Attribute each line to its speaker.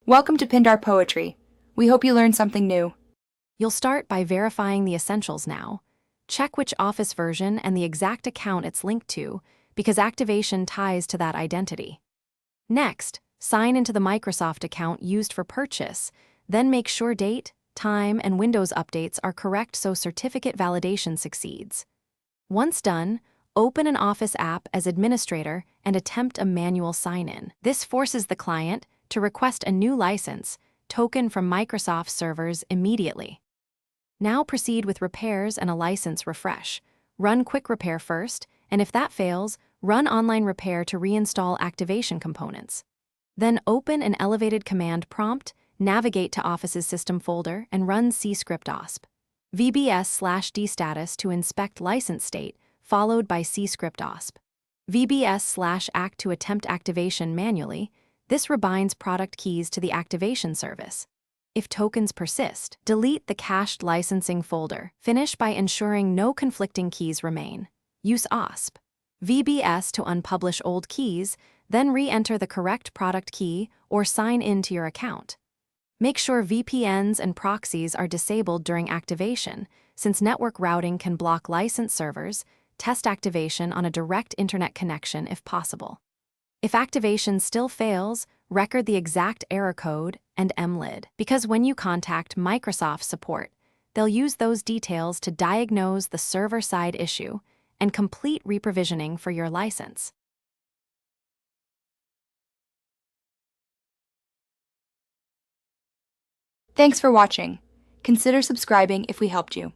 Speaker 1: Welcome to Pindar Poetry. We hope you learned something new.
Speaker 2: You'll start by verifying the essentials now. Check which Office version and the exact account it's linked to, because activation ties to that identity. Next, sign into the Microsoft account used for purchase, then make sure date, time, and Windows updates are correct so certificate validation succeeds. Once done, open an Office app as administrator and attempt a manual sign-in. This forces the client to request a new license, token from Microsoft servers immediately. Now proceed with repairs and a license refresh. Run quick repair first, and if that fails, run online repair to reinstall activation components. Then open an elevated command prompt, navigate to Office's system folder, and run cscriptosp. VBS/D status to inspect license state, followed by cscriptosp. VBS/act to attempt activation manually. This rebinds product keys to the activation service. If tokens persist, delete the cached licensing folder. Finish by ensuring no conflicting keys remain. Use OSP. VBS to unpublish old keys, then re-enter the correct product key or sign in to your account. Make sure VPNs and proxies are disabled during activation, since network routing can block license servers. Test activation on a direct internet connection if possible. If activation still fails, record the exact error code and mlid, because when you contact Microsoft support, they'll use those details to diagnose the server-side issue and complete reprovisioning for your license.
Speaker 1: Thanks for watching. Consider subscribing if we helped you.